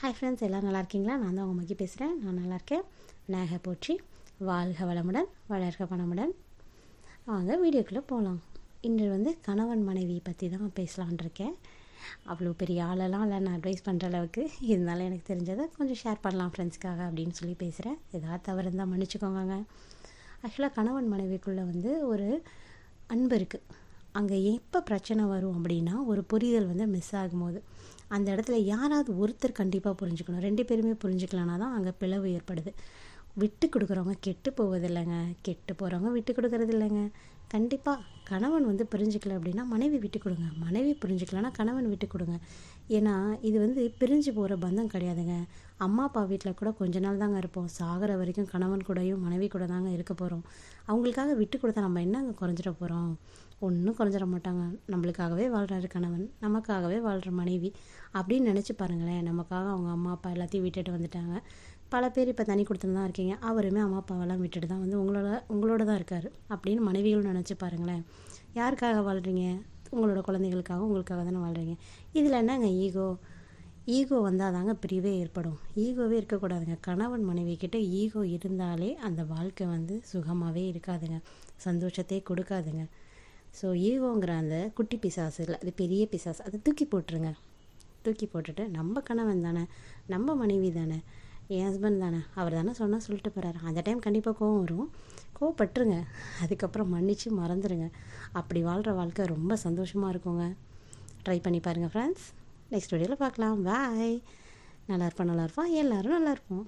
Hi friends, எல்லோரும் நல்லா இருக்கீங்களா? நான் தான் உங்கள் மகி பேசுகிறேன். நான் நல்லா இருக்கேன். விநாயகர் போற்றி, வாழ்க வளமுடன், வளர்க பணமுடன். வாங்க வீடியோக்குள்ளே போகலாம். இன்று கணவன் மனைவி பற்றி தான் பேசலான் இருக்கேன். அவ்வளோ பெரிய ஆளெல்லாம் இல்லை, நான் அட்வைஸ் பண்ணுற அளவுக்கு. இருந்தாலும் எனக்கு தெரிஞ்சதை கொஞ்சம் ஷேர் பண்ணலாம் ஃப்ரெண்ட்ஸ்க்காக அப்படின்னு சொல்லி பேசுகிறேன். ஏதாவது தவறு இருந்தால் மன்னிச்சுக்கோங்க. ஆக்சுவலாக கணவன் மனைவிக்குள்ளே ஒரு அன்பு இருக்குது. அங்கே எப்போ பிரச்சனை வரும் அப்படின்னா, ஒரு புரிதல் மிஸ் ஆகும்போது அந்த இடத்துல யாராவது ஒருத்தர் கண்டிப்பாக புரிஞ்சுக்கணும். 2 பேருமே புரிஞ்சுக்கலனா தான் அங்கே பிளவு ஏற்படுது. விட்டு கொடுக்குறவங்க கெட்டு போவதில்லைங்க, கெட்டு போகிறவங்க விட்டு கொடுக்கறது இல்லைங்க. கண்டிப்பாக கணவன் புரிஞ்சிக்கல அப்படின்னா மனைவி விட்டு கொடுங்க, மனைவி புரிஞ்சிக்கலன்னா கணவன் விட்டு கொடுங்க. ஏன்னா இது பிரிஞ்சு போகிற பந்தம் கிடையாதுங்க. அம்மா அப்பா வீட்டில் கூட கொஞ்ச நாள் தாங்க இருப்போம். சாகிற வரைக்கும் கணவன் கூடயும் மனைவி கூட தாங்க இருக்க போகிறோம். அவங்களுக்காக விட்டு கொடுத்தா நம்ம என்னங்க குறைஞ்சிட போகிறோம்? ஒன்றும் குறைஞ்சிட மாட்டாங்க. நம்மளுக்காகவே வாழ்கிறாரு கணவன், நமக்காகவே வாழ்கிற மனைவி அப்படின்னு நினச்சி பாருங்களேன். நமக்காக அவங்க அம்மா அப்பா எல்லாத்தையும் விட்டுட்டு வந்துட்டாங்க. பல பேர் இப்போ தனி கொடுத்துன்னு தான் இருக்கீங்க. அவருமே அம்மா அப்பாவெல்லாம் விட்டுட்டு தான் உங்களோட தான் இருக்கார் அப்படின்னு மனைவிகளும் நினச்சி பாருங்களேன். யாருக்காக வாழ்கிறீங்க? உங்களோட குழந்தைகளுக்காக, உங்களுக்காக தானே வாழ்கிறீங்க. இதில் என்னங்க ஈகோ வந்தால் தாங்க பிரிவே ஏற்படும். ஈகோவே இருக்கக்கூடாதுங்க. கணவன் மனைவி கிட்ட ஈகோ இருந்தாலே அந்த வாழ்க்கை சுகமாகவே இருக்காதுங்க, சந்தோஷத்தையே கொடுக்காதுங்க. ஸோ ஈகோங்கிற அந்த குட்டி பிசாசு இல்லை, அது பெரிய பிசாசு. அதை தூக்கி போட்டுருங்க. தூக்கி போட்டுட்டு நம்ம கணவன் தானே, நம்ம மனைவி தானே, என் ஹஸ்பண்ட் தானே, அவர் தானே சொன்னால் சொல்லிட்டு போகிறாரு. அந்த டைம் கண்டிப்பாக கோவம் வரும், கோவப்பட்டுருங்க. அதுக்கப்புறம் மன்னித்து மறந்துடுங்க. அப்படி வாழ்கிற வாழ்க்கை ரொம்ப சந்தோஷமாக இருக்குங்க. ட்ரை பண்ணி பாருங்கள் ஃப்ரெண்ட்ஸ். நெக்ஸ்ட் வீடியோவில் பார்க்கலாம். பாய். நல்லா இருப்போம், எல்லோரும் நல்லா இருப்போம்.